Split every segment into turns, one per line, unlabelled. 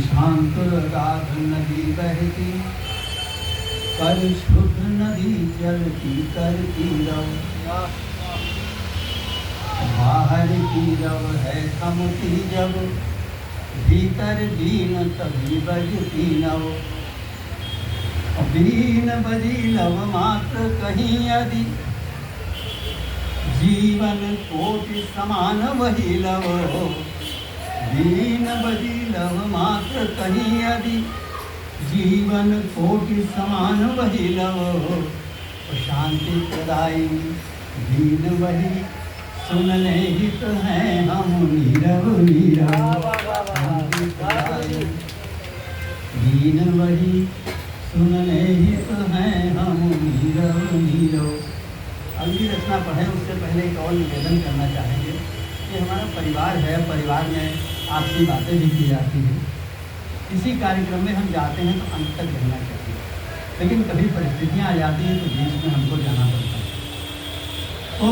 शांत राग नदी बहती, कर शुद्ध नदी चलती करती रव। बाहर की रव है थमती जब, भीतर बीन तभी बजती नव। बीन बजी नव मात्र कहीं यदि, जीवन कोटि समान वही लव। बीन बजी लव मात्र कहीं यदि, जीवन कोटि समान वही लव। शांति प्रदायी दीन वही, सुनने हित हैं हम नीरव नीरव। शांति प्रदायी दीन वही, सुनने हित हैं हम नीरव नीरव। अगली रचना पढ़ें उससे पहले एक और निवेदन करना चाहेंगे कि हमारा परिवार है, परिवार में आपसी बातें भी की जाती हैं। किसी कार्यक्रम में हम जाते हैं तो अंत तक रहना चाहिए, लेकिन कभी परिस्थितियाँ आ जाती हैं तो बीच में हमको जाना पड़ता है। तो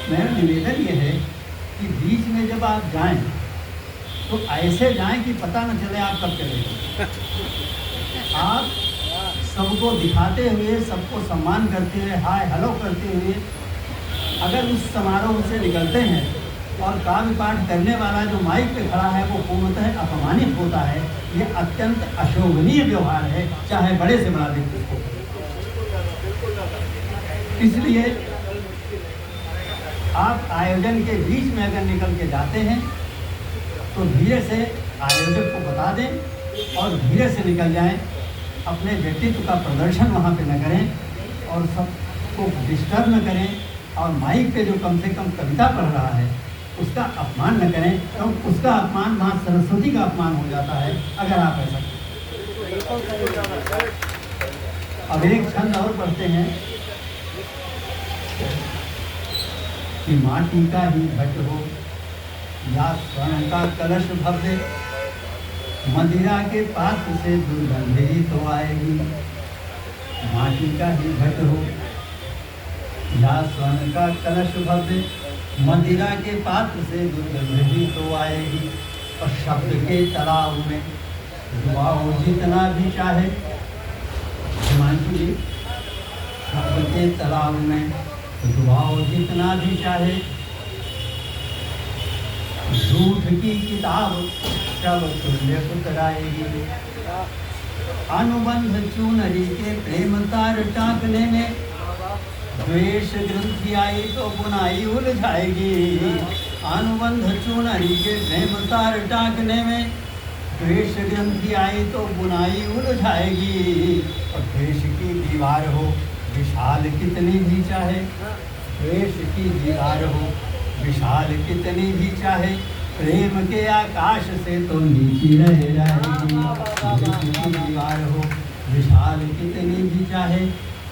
मेरा निवेदन ये है कि बीच में जब आप जाएं तो ऐसे जाएं कि पता न चले आप कब चले गए। आप सबको दिखाते हुए, सबको सम्मान करते हुए, हाय हेलो करते हुए अगर उस समारोह से निकलते हैं और काव्य पाठ करने वाला जो माइक पे खड़ा है वो पूर्णतः अपमानित होता है, ये अत्यंत अशोभनीय व्यवहार है, चाहे बड़े से बड़ा व्यक्ति हो। इसलिए आप आयोजन के बीच में अगर निकल के जाते हैं तो धीरे से आयोजक को बता दें और धीरे से निकल जाएं। अपने व्यक्तित्व का प्रदर्शन वहाँ पे न करें और सबको डिस्टर्ब न करें, और माइक पे जो कम से कम कविता पढ़ रहा है उसका अपमान न करें, क्योंकि तो उसका अपमान माँ सरस्वती का अपमान हो जाता है अगर आप ऐसा करें। अब एक छंद और पढ़ते हैं कि माटी का ही घट हो या स्वर्ण का कलश भव्य, मदिरा के पात्र से दुर्गंध ही तो आएगी। माटी का ही घट हो या स्वर्ण का कलश भव्य, मदिरा के पात्र से दुर्गंध ही तो आएगी। और शब्द के तालाब में डुबाओ जितना भी चाहे, हिमांशु जी, शब्द के तालाब में डुबाओ जितना भी चाहे, झूठ की किताब शब तुल्य उतराएगी। अनुबंध चूनरी के प्रेम तार टाकने में, द्वेष ग्रंथि आई तो बुनाई उलझाएगी। अनुबंध चूनरी के प्रेम तार टाकने में, द्वेष ग्रंथि आई तो बुनाई उलझाएगी। और द्वेष की दीवार हो विशाल कितनी भी चाहे, द्वेष की दीवार हो विशाल कितनी भी चाहे, प्रेम के आकाश से तो नीची रह जाएगी। द्वेष की दीवार हो विशाल कितनी भी चाहे,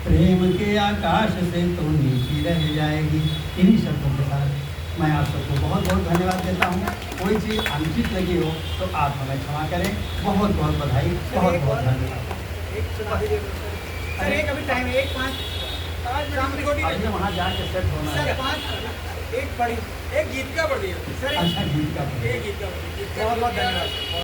प्रेम के आकाश से तो नीची रह जाएगी। इन्हीं शब्दों के साथ मैं आप सबको बहुत बहुत धन्यवाद देता हूँ। कोई चीज़ अनुचित लगी हो तो आप हमें क्षमा करें। बहुत बहुत बधाई, बहुत बहुत धन्यवाद।
अरे कभी टाइम 1-5
अभी वहाँ जाके सेट होना है।
एक बड़ी एक गीत का बढ़िया सर,
अच्छा गीत का
एक गीत का बहुत बहुत धन्यवाद।